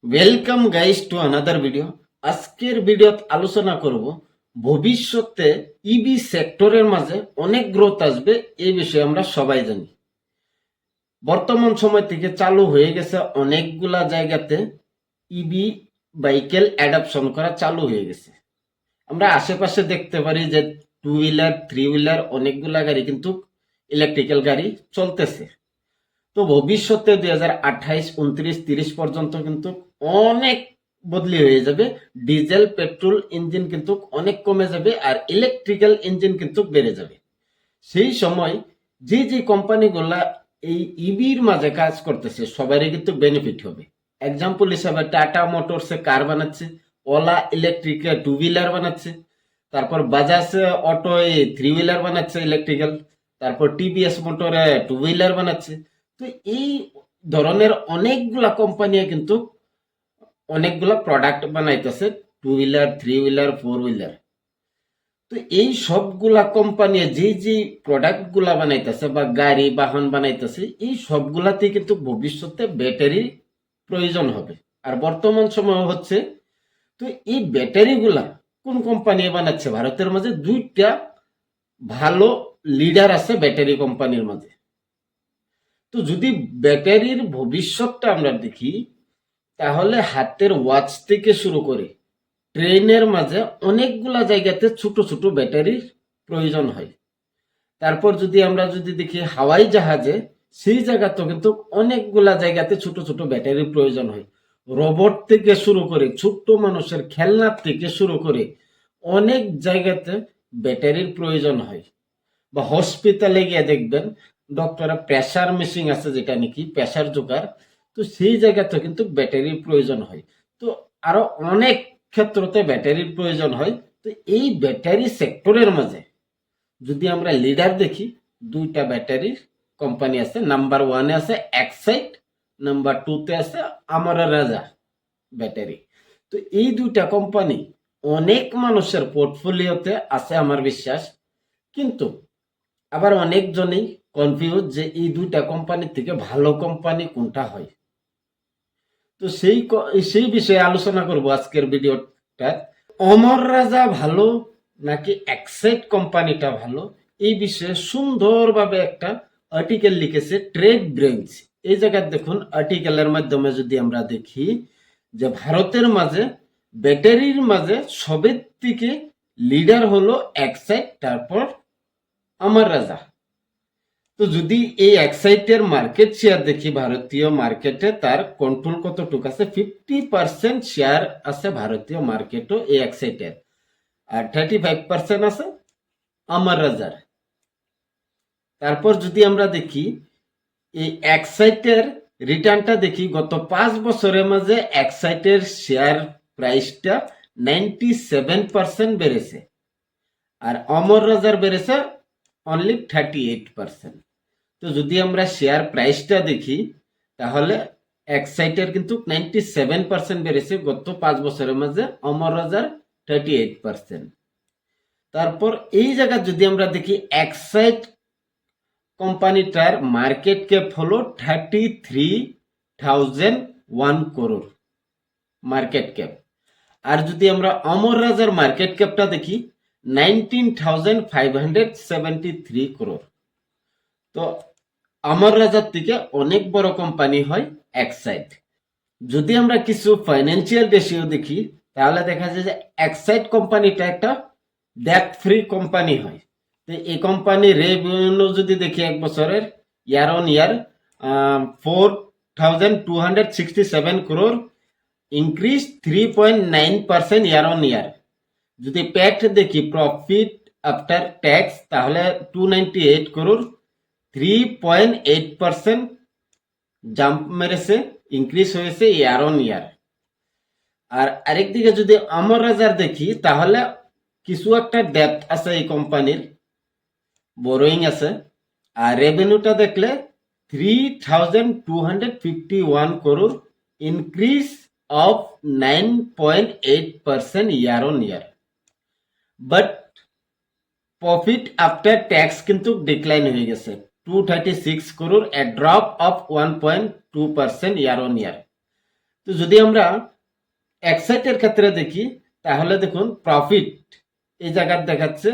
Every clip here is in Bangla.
Welcome guys to another video. আজকের ভিডিওত আলোচনা করব ভবিষ্যতে ইবি সেক্টরের মাঝে অনেক গ্রোথ আসবে। এই বিষয়ে আমরা সবাই জানি। বর্তমান সময় থেকে চালু হয়ে গেছে অনেকগুলা জায়গাতে ইবি বাইকেল অ্যাডাপশন করা চালু হয়ে গেছে। আমরা আশেপাশে দেখতে পারি যে টু হুইলার, থ্রি হুইলার অনেকগুলা গাড়ি কিন্তু ইলেকট্রিক্যাল গাড়ি চলতেছে। তো ভবিষ্যতে 2028, 29, 30 পর্যন্ত কিন্তু অনেক বদলি হয়ে যাবে। ডিজেল পেট্রোল ইঞ্জিন কিন্তু অনেক কমে যাবে আর ইলেকট্রিক্যাল ইঞ্জিন কিন্তু বেড়ে যাবে। সেই সময় যে যে কোম্পানিগুলা এই ইবির মাঝে কাজ করতেছে সবারই কিন্তু বেনিফিট হবে। এক্সাম্পল হিসাবে টাটা মোটরসে কার বানাচ্ছে, ওলা ইলেকট্রিক্যাল টু হুইলার বানাচ্ছে, তারপর বাজাজ অটো থ্রি হুইলার বানাচ্ছে ইলেকট্রিক্যাল, তারপর টিভিএস মোটরে টু হুইলার বানাচ্ছে। তো এই ধরনের অনেকগুলা কোম্পানি কিন্তু অনেকগুলা প্রোডাক্ট বানাইতেছে, two wheeler, three wheeler, four wheeler. তো এই সবগুলা কোম্পানি যে যে প্রোডাক্ট গুলা বানাইতেছে বা গাড়ি বাহন বানাইতেছে, এই সবগুলাতে কিন্তু ভবিষ্যতে ব্যাটারি প্রয়োজন হবে। আর বর্তমান সময় হচ্ছে, তো এই ব্যাটারি গুলা কোন কোম্পানি বানাচ্ছে? ভারতের মাঝে দুইটা ভালো লিডার আছে ব্যাটারি কোম্পানির মাঝে। তো যদি ব্যাটারির ভবিষ্যৎটা আমরা দেখি, তাহলে হাতের ওয়াচ থেকে শুরু করে ট্রেনের মাঝে অনেকগুলা জায়গাতে ছোট ছোট ব্যাটারির প্রয়োজন হয়। তারপর আমরা যদি দেখি হাওয়াই জাহাজে, সেই জায়গাতেও কিন্তু অনেকগুলা জায়গাতে ছোট ছোট ব্যাটারির প্রয়োজন হয়। রোবট থেকে শুরু করে ছোট্ট মানুষের খেলনা থেকে শুরু করে অনেক জায়গাতে ব্যাটারির প্রয়োজন হয়। বা হসপিটালে গিয়ে দেখবেন ডক্টর প্রেসার মেশিন আছে, যেটা নাকি প্রেসার জোগাড়, তো সেই জায়গাতে কিন্তু ব্যাটারির প্রয়োজন হয়। তো আরো অনেক ক্ষেত্রতে ব্যাটারির প্রয়োজন হয়। তো এই ব্যাটারি সেক্টরের মাঝে যদি আমরা লিডার দেখি, দুইটা ব্যাটারির কোম্পানি আছে। নাম্বার ওয়ানে আছে এক্সাইট, নাম্বার টুতে আছে আমারা রাজা ব্যাটারি। তো এই দুইটা কোম্পানি অনেক মানুষের পোর্টফোলিওতে আছে আমার বিশ্বাস। কিন্তু আবার অনেকজনই কনফিউজ যে এই দুইটা কোম্পানির থেকে ভালো কোম্পানি কোনটা হয়। তো সেই বিষয়ে আলোচনা করব আজকের ভিডিওটা। অমর রাজা ভালো নাকি এক্সাইট কোম্পানিটা ভালো, এই বিষয়ে সুন্দরভাবে একটা আর্টিকেল লিখেছে ট্রেড ব্রেঞ্চ। এই জায়গায় দেখুন, আর্টিকেলের মাধ্যমে যদি আমরা দেখি যে ভারতের মাঝে ব্যাটারির মাঝে সবের থেকে লিডার হলো এক্সাইট, তারপর অমর রাজা। তো যদি এই এক্সাইটের মার্কেট শেয়ার দেখি ভারতীয় মার্কেটে, তার কন্ট্রোল কতটুকু আছে? 50% শেয়ার আছে ভারতীয় মার্কেটও এই এক্সাইটের, আর 35% আছে আমার রাজার। তারপর যদি আমরা দেখি এই এক্সাইটের রিটার্নটা দেখি, গত 5 বছরের মাঝে এক্সাইটের শেয়ার প্রাইসটা 97% বেড়েছে, আর অমর রাজার বেড়েছে অনলি 38%। তো যদি আমরা শেয়ার প্রাইসটা দেখি, তাহলে এক্সাইটের কিন্তু 97% বেড়েছে গত 5 বছরের মাঝে, অমর রাজার 38%। তারপর এই জায়গা যদি আমরা দেখি, এক্সাইট কোম্পানিটার মার্কেট ক্যাপ হলো 33,001 crore মার্কেট ক্যাপ। আর যদি আমরা অমর রাজার মার্কেট ক্যাপটা দেখি, 19,573 crore। তো অমর রাজার থেকে অনেক বড় কোম্পানি হয় এক্সাইট। যদি আমরা কিছু ফাইন্যান্সিয়াল রেশিও দেখি, তাহলে দেখা যায় যে এক্সাইট কোম্পানিটা একটা ডেট ফ্রি কোম্পানি হয়। তো এই কোম্পানির রেভিনিউ যদি দেখি এক বছরের year on year 4,267 crore, increase 3.9% year on year. যদি প্যাট দেখি, প্রফিট আফটার ট্যাক্স, তাহলে 298 crore, 3.8% জাম্প মেরেছে, ইনক্রিজ হয়েছে ইয়ার অন ইয়ার। আর আরেকদিকে যদি অমর রাজার দেখি, তাহলে কিছু একটা ডেপ্ট আছে এই কোম্পানির, বোরোইং আছে। আর রেভিনিউটা দেখলে 3,251 crore, increase of 9.8% year on year. But profit after tax কিন্তু ডিক্লাইন হয়ে গেছে, 236 crore, a drop of 1.2% year on year. তো তো যদি আমরা এক্সাইটের ক্ষেত্রে দেখি তাহলে দেখুন প্রফিট এই জায়গায় দেখাচ্ছে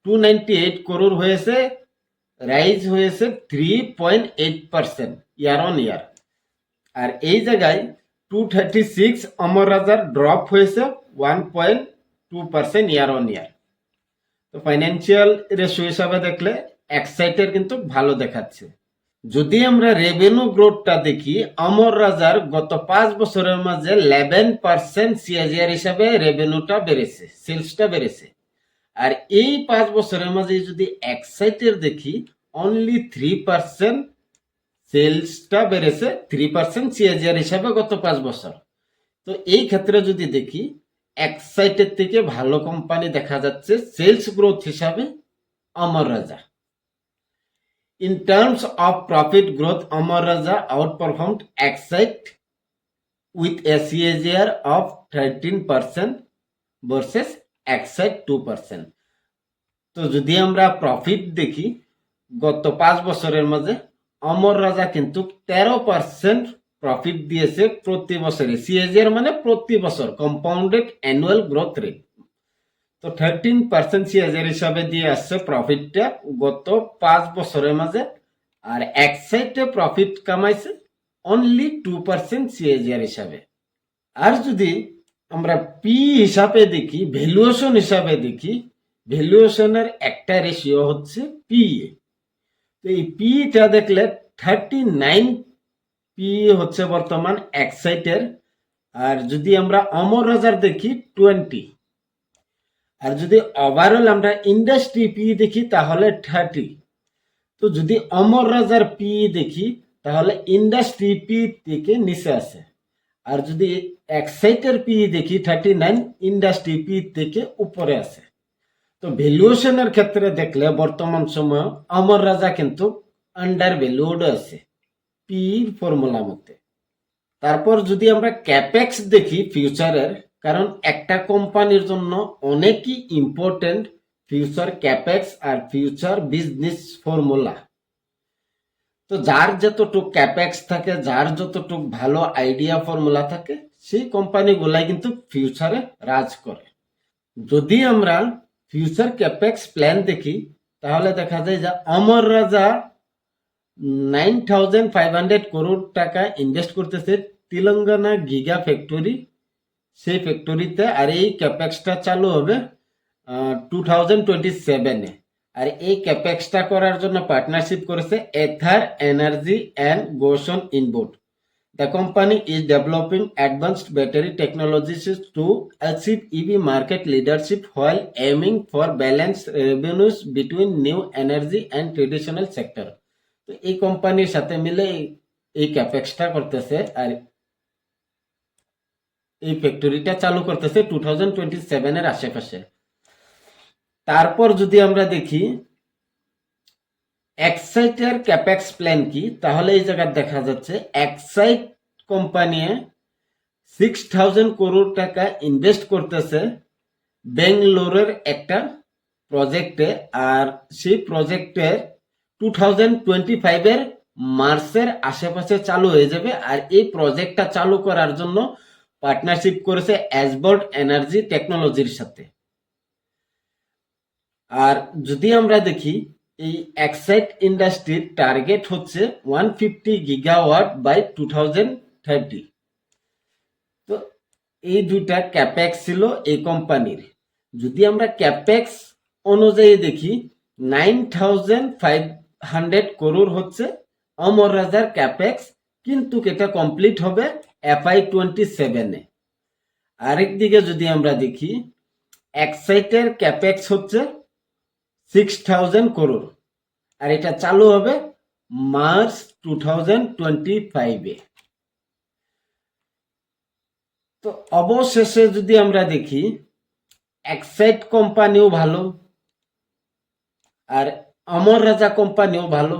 298 করোড় হয়েছে, রাইজ হয়েছে 3.8% ইয়ার অন ইয়ার। আর এই জায়গায় 236 অমর রাজার ড্রপ হয়েছে 1.2% ইয়ার অন ইয়ার। তো ফাইন্যান্সিয়াল রেশিও হিসাবে দেখলে এক্সাইটের কিন্তু ভালো দেখাচ্ছে। যদি আমরা রেভিনিউ গ্রোথটা দেখি, অমর রাজার গত 5 বছরের মাঝে 11% সিএজিআর হিসাবে রেভিনিউটা বেড়েছে, সেলসটা বেড়েছে। আর এই 5 বছরের মাঝে যদি এক্সাইটের দেখি অনলি 3% সেলসটা বেড়েছে, 3% সিএজিআর হিসাবে গত 5 বছর। তো এই ক্ষেত্রে যদি দেখি এক্সাইটের থেকে ভালো কোম্পানি দেখা যাচ্ছে সেলস গ্রোথ হিসাবে অমর রাজা। In terms of profit growth, Amar Raja outperformed Excite with a CAGR of 13% versus Excite 2%. তো যদি আমরা প্রফিট দেখি গত 5 বছরের মাঝে অমর রাজা কিন্তু 13% প্রফিট দিয়েছে প্রতি বছরে। সিএজিআর মানে প্রতি বছর, কম্পাউন্ডেড অ্যানুয়াল গ্রোথ রেট। তো 13% সিএজিআর হিসাবে দিয়ে আসছে প্রফিটটা গত 5 বছরের মাঝে। আর এক্সাইটে প্রফিট কামাইছে অনলি 2% সিএজিআর হিসাবে। আর যদি আমরা পি হিসাবে দেখি, ভ্যালুয়েশন হিসাবে দেখি, ভ্যালুয়েশনের একটা রেশিও হচ্ছে পিএ। তো এই পিটা দেখলে 39 পি হচ্ছে বর্তমান এক্সাইটের। আর যদি আমরা অমর রাজার দেখি 20। আর যদি ওভারঅল আমরা ইন্ডাস্ট্রি পি দেখি তাহলে 30। তো যদি অমর রাজার পি দেখি তাহলে ইন্ডাস্ট্রি পি থেকে নিচে আছে। আর যদি এক্সাইটের পি দেখি 39, ইন্ডাস্ট্রি পি থেকে উপরে আছে। তো ভ্যালুয়েশনের ক্ষেত্রে দেখলে বর্তমান সময় অমর রাজা কিন্তু আন্ডার ভ্যালুড আছে পি ফর্মুলা মতে। তারপর যদি আমরা ক্যাপেক্স দেখি ফিউচারের, কারণ একটা কোম্পানির জন্য অনেকই ইম্পর্টেন্ট ফিউচার ক্যাপেক্স আর ফিউচার বিজনেস ফর্মুলা। তো যার যতটুক ক্যাপেক্স থাকে, যার যতটুক ভালো আইডিয়া ফর্মুলা থাকে, সেই কোম্পানিগুলাই কিন্তু ফিউচারে রাজ করে। যদি আমরা ফিউচার ক্যাপেক্স প্ল্যান দেখি তাহলে দেখা যায় যে অমর রাজা 9,500 করোড় টাকা ইনভেস্ট করতেছে তেলেঙ্গানা গিগা ফ্যাক্টরি, সেই ফ্যাক্টরিতে। আর এই ক্যাপেক্সটা চালু হবে 2027-এ। আর এই ক্যাপেক্সটা করার জন্য পার্টনারশিপ করেছে এথার এনার্জি অ্যান্ড গোশন ইনবোর্ড। The company is developing advanced battery technologies to achieve EV market leadership while aiming for balanced revenues between new energy and traditional sector. তো এই কোম্পানির সাথে মিলে এই ক্যাপেক্সটা করতেছে আর এই ফ্যাক্টরিটা চালু করতেছে 2027-এর আশেপাশে। তারপর যদি আমরা দেখি এক্সাইটের ক্যাপেক্স প্ল্যান কি, তাহলে এই জায়গায় দেখা যাচ্ছে এক্সাইট কোম্পানি 6,000 করোড় টাকা ইনভেস্ট করতেছে বেঙ্গালোরের একটা প্রজেক্টে। আর সেই প্রজেক্টের 2025-এর মার্চের আশেপাশে চালু হয়ে যাবে। আর এই প্রজেক্টটা চালু করার জন্য পার্টনারশিপ করেছে অ্যাসবোর্ড এনার্জি টেকনোলজির সাথে। আর যদি আমরা দেখি এই এক্সাইট ইন্ডাস্ট্রির টার্গেট হচ্ছে 150 গিগাওয়াট বাই 2030। তো এই দুইটা ক্যাপেক্স ছিল এই কোম্পানির। যদি আমরা ক্যাপেক্স অনুযায়ী দেখি 9,500 করোড় হচ্ছে অমর রাজার ক্যাপেক্স, কিন্তু এটা কমপ্লিট হবে FY27-এ। আরেকদিকে যদি আমরা দেখি এক্সাইটের ক্যাপেক্স হচ্ছে 6,000 করোড় আর এটা চালু হবে মার্চ 2025-এ। তো অবশেষে যদি আমরা দেখি এক্সাইট কোম্পানিও ভালো আর অমর রাজা কোম্পানিও ভালো।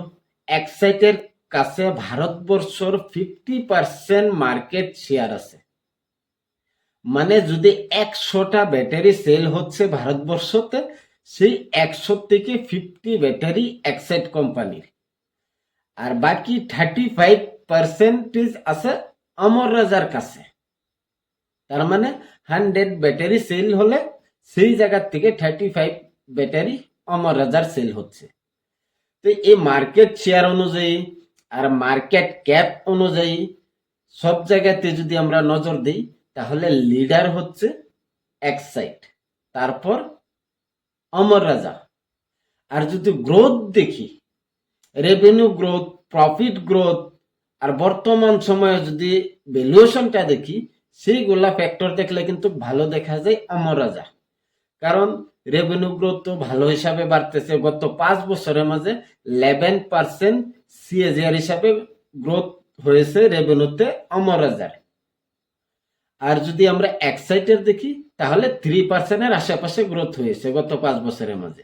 এক্সাইটের কাছে ভারতবর্ষের 50% মার্কেট শেয়ার আছে। মানে যদি 100টা ব্যাটারি সেল হচ্ছে ভারতবর্ষতে, সেই 100 থেকে 50 ব্যাটারি এক্সাইট কোম্পানির। আর বাকি 35% আছে অমর রাজার কাছে। তার মানে 100 ব্যাটারি সেল হলে সেই জায়গার থেকে 35 ব্যাটারি অমর রাজার সেল হচ্ছে। তো এই মার্কেট শেয়ার অনুযায়ী আর মার্কেট ক্যাপ অনুযায়ী সব জায়গাতে যদি আমরা নজর দিই, তাহলে লিডার হচ্ছে এক্সাইট, তারপর অমর রাজা। আর যদি গ্রোথ দেখি, রেভিনিউ গ্রোথ, প্রফিট গ্রোথ, আর বর্তমান সময়ে যদি ভ্যালুয়েশনটা দেখি, সেইগুলা ফ্যাক্টর দেখলে কিন্তু ভালো দেখা যায় অমর রাজা। কারণ রেভিনিউ গ্রোথ তো ভালো হিসাবে বাড়তেছে, গত 5 বছরের মাঝে 11% সিএজিআর হিসাবে গ্রোথ হয়েছে রেভিনিউতে অমর রাজার। আর যদি আমরা এক্সাইটের দেখি, তাহলে 3%-এর আশেপাশে গ্রোথ হয়েছে গত 5 বছরের মাঝে।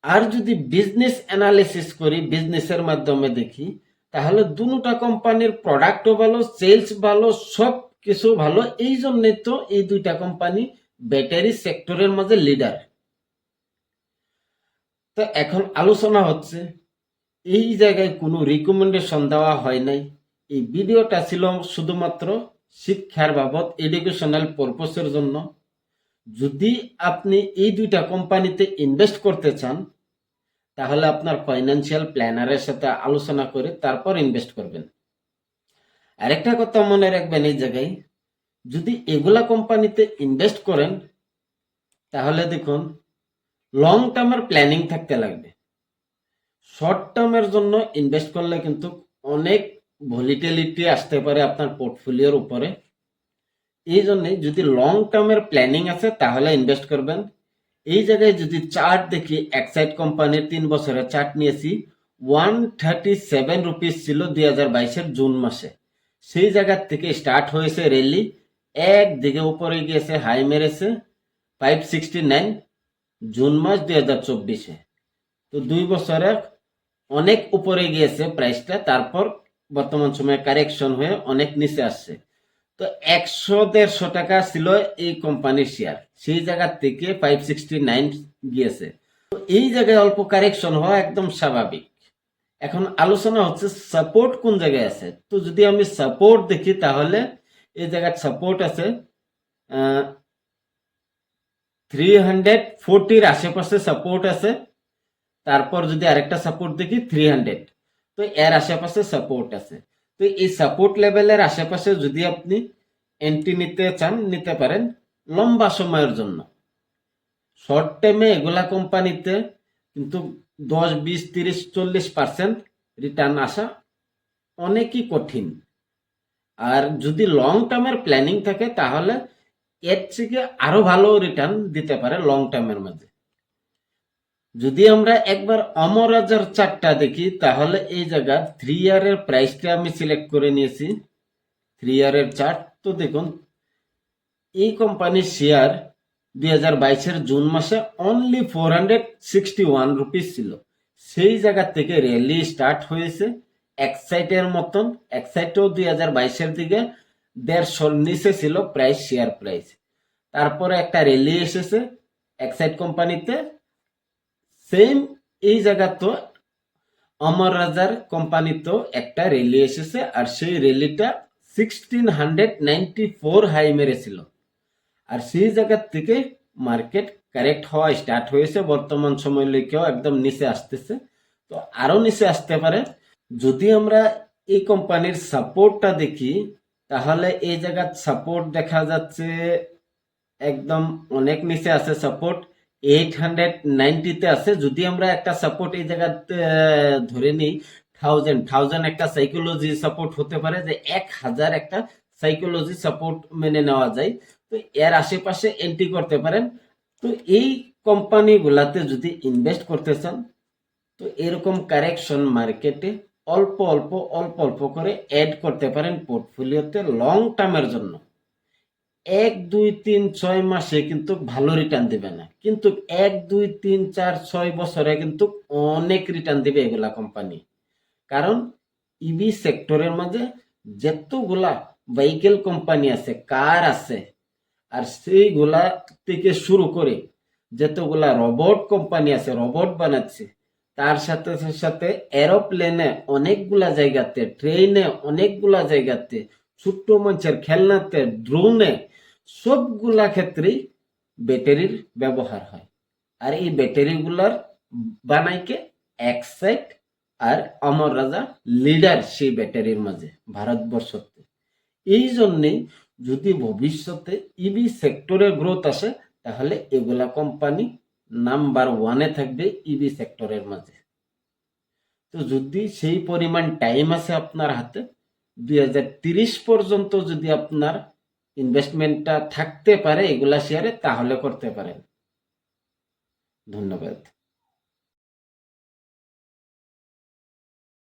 আর যদি বিজনেস অ্যানালিসিস করি, বিজনেসের মাধ্যমে দেখি, তাহলে দুটা কোম্পানির প্রোডাক্টও ভালো, সেলস ভালো, সব কিছু ভালো। এই জন্যই তো এই দুইটা কোম্পানি ব্যাটারি সেক্টরের মাঝে লিডার। তো এখন আলোচনা হচ্ছে, এই জায়গায় কোনো রিকমেন্ডেশন দেওয়া হয় নাই। এই ভিডিওটা ছিল শুধুমাত্র শিক্ষার বাবদ, এডুকেশনাল পারপোসের জন্য। যদি আপনি এই দুইটা কোম্পানিতে ইনভেস্ট করতে চান, তাহলে আপনার ফাইন্যান্সিয়াল প্ল্যানারের সাথে আলোচনা করে তারপর ইনভেস্ট করবেন। আরেকটা কথা মনে রাখবেন এই জায়গায়, যদি এগুলা কোম্পানিতে ইনভেস্ট করেন, তাহলে দেখুন লং টার্মের প্ল্যানিং থাকতে লাগবে। শর্ট টার্মের জন্য ইনভেস্ট করলে কিন্তু অনেক ভলিটিলিটি আসতে পারে আপনার পোর্টফোলিওর উপরে। এই জন্যে যদি লং টার্মের প্ল্যানিং আছে, তাহলে ইনভেস্ট করবেন। এই জায়গায় যদি চার্ট দেখি, এক্সাইট কোম্পানির 3 বছরের চার্ট নিয়েছি, 137 রুপিস ছিল 2022-এর জুন মাসে। সেই জায়গার থেকে স্টার্ট হয়েছে র্যালি, একদিকে উপরে গিয়েছে, হাই মেরেছে 569 জুন মাস 2024-এ। তো 2 বছরে অনেক উপরে গিয়েছে প্রাইসটা, তারপর বর্তমান সময়ে কারেকশন হয়ে অনেক নিচে আসছে। তো 100-150 টাকা ছিল এই কোম্পানির শেয়ার, সেই জায়গা থেকে 569 গিয়েছে। তো এই জায়গায় অল্প কারেকশন হওয়া একদম স্বাভাবিক। এখন আলোচনা হচ্ছে সাপোর্ট কোন জায়গায় আছে। তো যদি আমি সাপোর্ট দেখি, তাহলে এই জায়গায় সাপোর্ট আছে 340-র আশেপাশে সাপোর্ট আছে। তারপর যদি আরেকটা সাপোর্ট দেখি 300, তো এর আশেপাশে সাপোর্ট আছে। তো এই সাপোর্ট লেভেলের আশেপাশে যদি আপনি এন্ট্রি নিতে চান, নিতে পারেন লম্বা সময়ের জন্য। শর্ট টাইমে এগুলা কোম্পানিতে কিন্তু 10, 20, 30, 40% রিটার্ন আসা অনেকই কঠিন। আর যদি লং টার্মের প্ল্যানিং থাকে, তাহলে এর থেকে আরো ভালো রিটার্ন দিতে পারে লং টার্মের মধ্যে। যদি আমরা একবার অমর রাজার চার্টটা দেখি, তাহলে এই জায়গা 3 ইয়ারের প্রাইসটা আমি সিলেক্ট করে নিয়েছি, 3 ইয়ারের চার্ট। তো দেখুন এই কোম্পানির শেয়ার 2022-এর জুন মাসে অনলি 461 রুপিস ছিল। সেই জায়গা থেকে র্যালি স্টার্ট হয়েছে এক্সাইটের মতন। এক্সাইটও 2022-এর দিকে 150-র নিচে ছিল প্রাইস, শেয়ার প্রাইস। তারপরে একটা র্যালি এসেছে এক্সাইট কোম্পানিতে, সেম এই জায়গা তো অমর রাজার কোম্পানিতেও একটা র্যালি এসেছে, আর সেই র্যালিটা 1694 হাই মেরেছিল। আর সেই জায়গার থেকে মার্কেট কারেক্ট হওয়া স্টার্ট হয়েছে, বর্তমান সময় লেখেও একদম নিচে আসতেছে। তো আরো নিচে আসতে পারে। যদি আমরা এই কোম্পানির সাপোর্টটা দেখি, তাহলে এই জায়গার সাপোর্ট দেখা যাচ্ছে একদম অনেক নিচে আছে, সাপোর্ট 890-তে আছে। যদি আমরা একটা সাপোর্ট এই জায়গাতে ধরে নিই 1000 একটা সাইকোলজি সাপোর্ট হতে পারে, যে 1000 একটা সাইকোলজি সাপোর্ট মেনে নেওয়া যায়। তো এর আশেপাশে এন্ট্রি করতে পারেন। তো এই কোম্পানি গুলাতে যদি ইনভেস্ট করতে চান, তো এরকম কারেকশন মার্কেটে অল্প অল্প অল্প অল্প করে অ্যাড করতে পারেন পোর্টফোলিওতে লং টার্মের জন্য। 1, 2, 3, 6 মাসে কিন্তু ভালো রিটার্ন দিবে না, কিন্তু 1, 2, 3, 4, 6 বছরে কিন্তু অনেক রিটার্ন দিবে এগুলা কোম্পানি। কারণ ইভি সেক্টরের মধ্যে যতগুলা ভেহিকেল কোম্পানি আছে, কার আছে, আর সেইগুলা থেকে শুরু করে যতগুলা রোবট কোম্পানি আছে, রোবট বানাচ্ছে, তার সাথে সাথে এরোপ্লেনে অনেকগুলা জায়গাতে, ট্রেনে অনেকগুলা জায়গাতে, ছোট্ট মানুষের খেলনাতে, ড্রোনে, সবগুলা ক্ষেত্রেই ব্যাটারির ব্যবহার হয়। আর এই ব্যাটারিগুলার বানাইকে এক্সাইট আর অমর রাজা লিডার সেই ব্যাটারির মাঝে ভারতবর্ষতে। এই জন্যেই যদি ভবিষ্যতে ইবি সেক্টরের গ্রোথ আসে, তাহলে এগুলা কোম্পানি নাম্বার 1-এ থাকবে ইবি সেক্টরের মাঝে। তো যদি সেই পরিমাণ টাইম আছে আপনার হাতে, 2030 পর্যন্ত যদি আপনার ইনভেস্টমেন্টটা থাকতে পারে এগুলা শেয়ারে, তাহলে করতে পারেন। ধন্যবাদ।